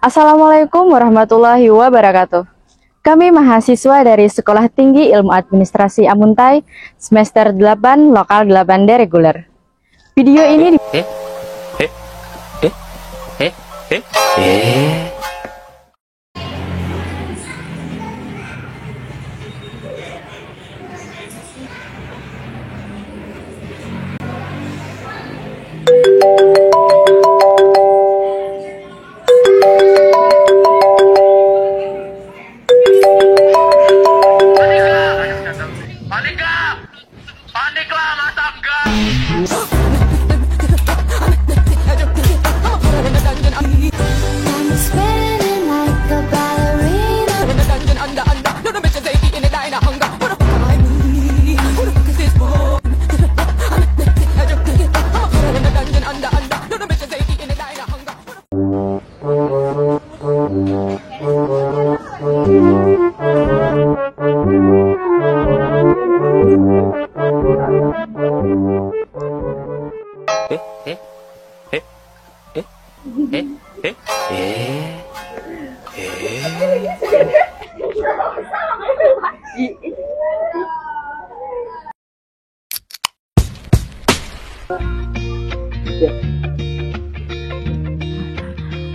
Assalamualaikum warahmatullahi wabarakatuh. Kami mahasiswa dari Sekolah Tinggi Ilmu Administrasi Amuntai, semester 8, lokal 8D reguler. Video ini Paniklah masa enggak.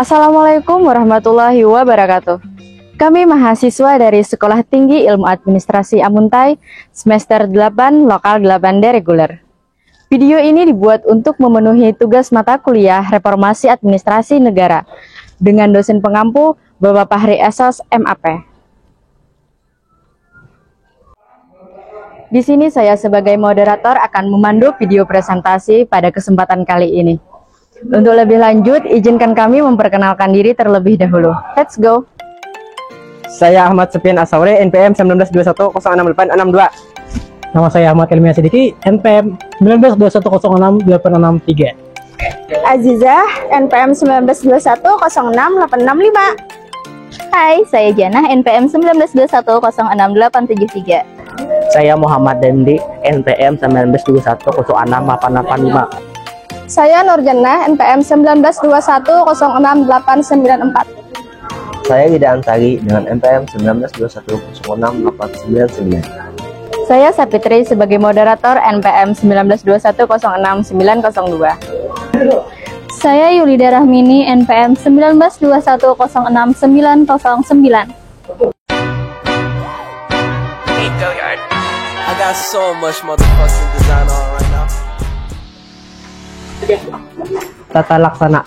Assalamualaikum warahmatullahi wabarakatuh. Kami mahasiswa dari Sekolah Tinggi Ilmu Administrasi Amuntai, semester 8, lokal 8D reguler. Video ini dibuat untuk memenuhi tugas mata kuliah Reformasi Administrasi Negara dengan dosen pengampu Bapak Fahri Esos, MAP. Di sini saya sebagai moderator akan memandu video presentasi pada kesempatan kali ini. Untuk lebih lanjut, izinkan kami memperkenalkan diri terlebih dahulu. Let's go! Saya Ahmad Supian Asaure, NPM 1921068662. Nama saya Ahmad Ilmiah Sidiki, NPM 1921068663. Azizah, NPM 1921068665. Hai, saya Janah, NPM 1921066873. Saya Muhammad Dendi, NPM 1921068885. Saya Nurjannah, NPM 1921068894. Saya Yida Antari dengan NPM 1921068999. Saya Sapitri sebagai moderator NPM 1921069902. Saya Yulida Rahmini, NPM 1921069909. I got so much motherfucking design on right now. Tata laksana.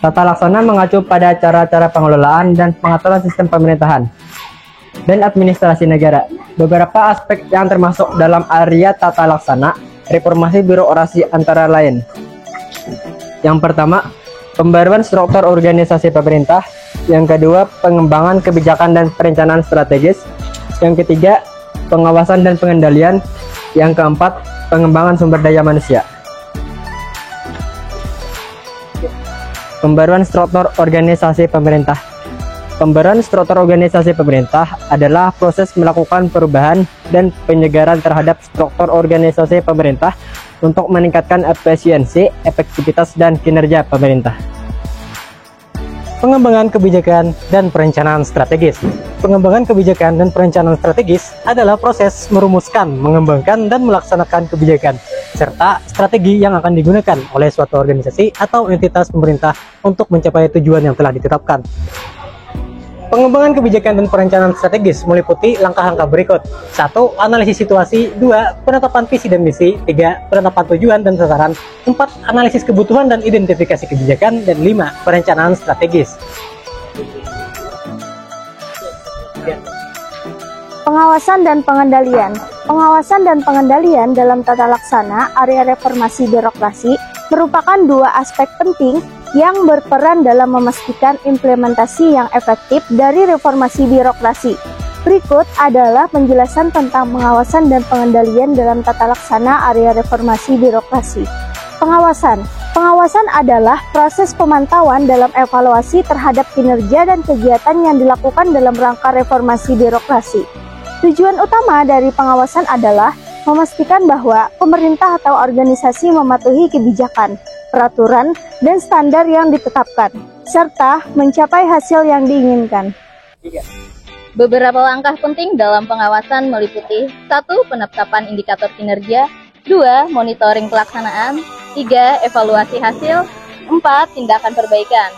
Tata laksana mengacu pada cara-cara pengelolaan dan pengaturan sistem pemerintahan dan administrasi negara. Beberapa aspek yang termasuk dalam area tata laksana reformasi birokrasi antara lain. Yang pertama, pembaruan struktur organisasi pemerintah. Yang kedua, pengembangan kebijakan dan perencanaan strategis. Yang ketiga, pengawasan dan pengendalian. Yang keempat, pengembangan sumber daya manusia. Pembaruan struktur organisasi pemerintah. Pembaruan struktur organisasi pemerintah adalah proses melakukan perubahan dan penyegaran terhadap struktur organisasi pemerintah untuk meningkatkan efisiensi, efektivitas, dan kinerja pemerintah. Pengembangan kebijakan dan perencanaan strategis. Pengembangan kebijakan dan perencanaan strategis adalah proses merumuskan, mengembangkan, dan melaksanakan kebijakan serta strategi yang akan digunakan oleh suatu organisasi atau entitas pemerintah untuk mencapai tujuan yang telah ditetapkan. Pengembangan kebijakan dan perencanaan strategis meliputi langkah-langkah berikut. 1. Analisis situasi. 2. Penetapan visi dan misi. 3. Penetapan tujuan dan sasaran. 4. Analisis kebutuhan dan identifikasi kebijakan. Dan 5. Perencanaan strategis. Pengawasan dan pengendalian. Pengawasan dan pengendalian dalam tata laksana area reformasi birokrasi merupakan dua aspek penting yang berperan dalam memastikan implementasi yang efektif dari reformasi birokrasi. Berikut adalah penjelasan tentang pengawasan dan pengendalian dalam tata laksana area reformasi birokrasi. Pengawasan. Pengawasan adalah proses pemantauan dalam evaluasi terhadap kinerja dan kegiatan yang dilakukan dalam rangka reformasi birokrasi. Tujuan utama dari pengawasan adalah memastikan bahwa pemerintah atau organisasi mematuhi kebijakan, peraturan, dan standar yang ditetapkan. serta mencapai hasil yang diinginkan. Beberapa langkah penting dalam pengawasan meliputi 1. Penetapan indikator kinerja, 2. Monitoring pelaksanaan, 3. Evaluasi hasil, 4. Tindakan perbaikan.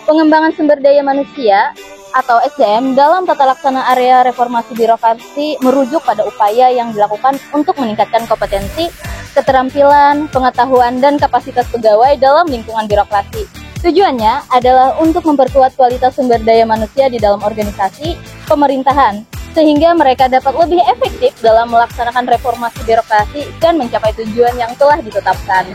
Pengembangan sumber daya manusia atau SDM dalam tata laksana area reformasi birokrasi merujuk pada upaya yang dilakukan untuk meningkatkan kompetensi, keterampilan, pengetahuan, dan kapasitas pegawai dalam lingkungan birokrasi. Tujuannya adalah untuk memperkuat kualitas sumber daya manusia di dalam organisasi pemerintahan, sehingga mereka dapat lebih efektif dalam melaksanakan reformasi birokrasi dan mencapai tujuan yang telah ditetapkan.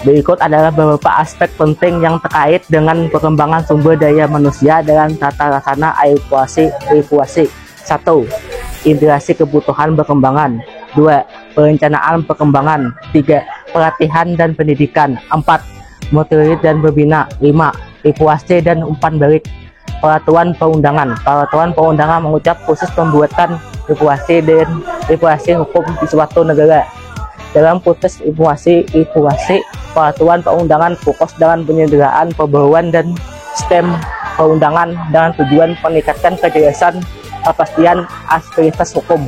Berikut adalah beberapa aspek penting yang terkait dengan pengembangan sumber daya manusia dengan tata laksana evaluasi. 1. Integrasi kebutuhan perkembangan. 2. Perencanaan perkembangan. 3. Pelatihan dan pendidikan. 4. Motivasi dan berbina. 5. Evaluasi dan umpan balik. Peraturan perundangan. Peraturan perundangan mengucap proses pembuatan evaluasi dan evaluasi hukum di suatu negara. Dalam proses evaluasi, peraturan perundangan fokus dengan penyederhanaan pembaruan dan sistem perundangan dengan tujuan meningkatkan kejelasan, kepastian, aspiritas hukum.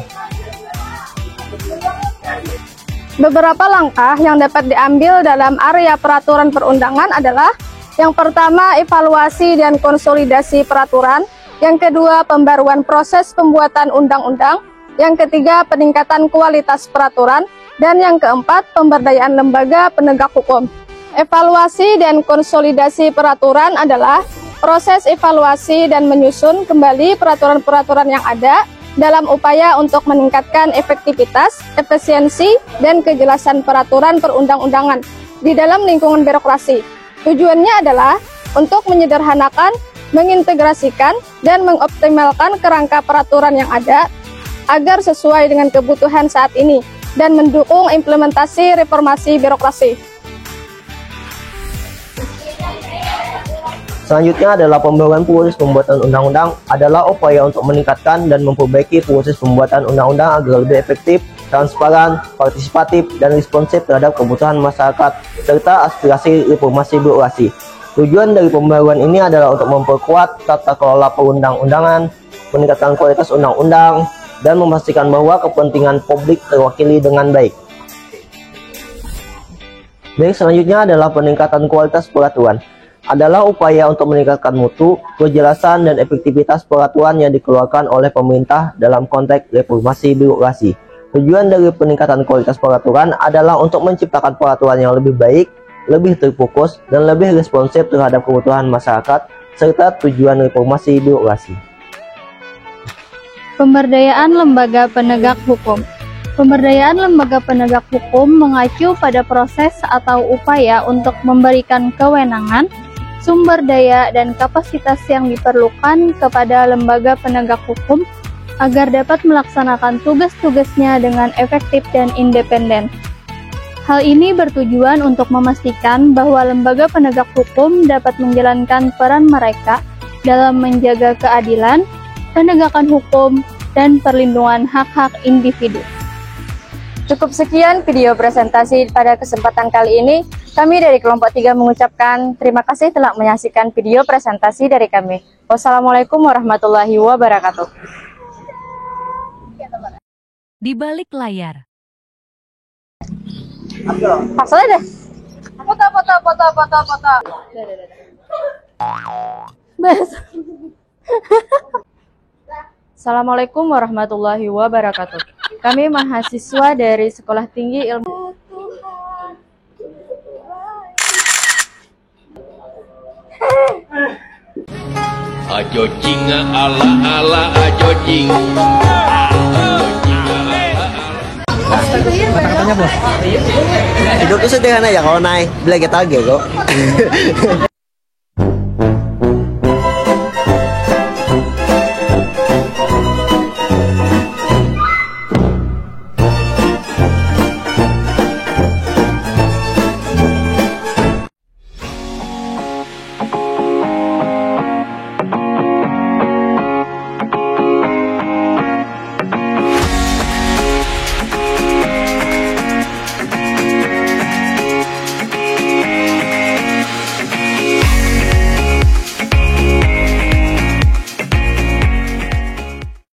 Beberapa langkah yang dapat diambil dalam area peraturan perundangan adalah: yang pertama, evaluasi dan konsolidasi peraturan; yang kedua, pembaruan proses pembuatan undang-undang; yang ketiga, peningkatan kualitas peraturan; dan yang keempat, pemberdayaan lembaga penegak hukum. Evaluasi dan konsolidasi peraturan adalah proses evaluasi dan menyusun kembali peraturan-peraturan yang ada dalam upaya untuk meningkatkan efektivitas, efisiensi, dan kejelasan peraturan perundang-undangan di dalam lingkungan birokrasi. Tujuannya adalah untuk menyederhanakan, mengintegrasikan, dan mengoptimalkan kerangka peraturan yang ada agar sesuai dengan kebutuhan saat ini dan mendukung implementasi reformasi birokrasi. Selanjutnya adalah pembaruan proses pembuatan undang-undang adalah upaya untuk meningkatkan dan memperbaiki proses pembuatan undang-undang agar lebih efektif, transparan, partisipatif, dan responsif terhadap kebutuhan masyarakat serta aspirasi reformasi birokrasi. Tujuan dari pembaruan ini adalah untuk memperkuat tata kelola perundang-undangan, meningkatkan kualitas undang-undang, dan memastikan bahwa kepentingan publik terwakili dengan baik. Selanjutnya adalah peningkatan kualitas peraturan. Adalah upaya untuk meningkatkan mutu, kejelasan, dan efektivitas peraturan yang dikeluarkan oleh pemerintah dalam konteks reformasi birokrasi. Tujuan dari peningkatan kualitas peraturan adalah untuk menciptakan peraturan yang lebih baik, lebih terfokus, dan lebih responsif terhadap kebutuhan masyarakat serta tujuan reformasi birokrasi. Pemberdayaan lembaga penegak hukum. Pemberdayaan lembaga penegak hukum mengacu pada proses atau upaya untuk memberikan kewenangan, sumber daya, dan kapasitas yang diperlukan kepada lembaga penegak hukum agar dapat melaksanakan tugas-tugasnya dengan efektif dan independen. Hal ini bertujuan untuk memastikan bahwa lembaga penegak hukum dapat menjalankan peran mereka dalam menjaga keadilan, penegakan hukum, dan perlindungan hak-hak individu. Cukup sekian video presentasi pada kesempatan kali ini. Kami dari kelompok 3 mengucapkan terima kasih telah menyaksikan video presentasi dari kami. Wassalamualaikum warahmatullahi wabarakatuh. Di balik layar. Pasalnya deh. Foto. Assalamualaikum warahmatullahi wabarakatuh. Kami mahasiswa dari Sekolah Tinggi Ilmu. Ajo jinga ala ajo jing. Kata-katanya bos. Hidup itu sederhana ya kalau naik belajar kok.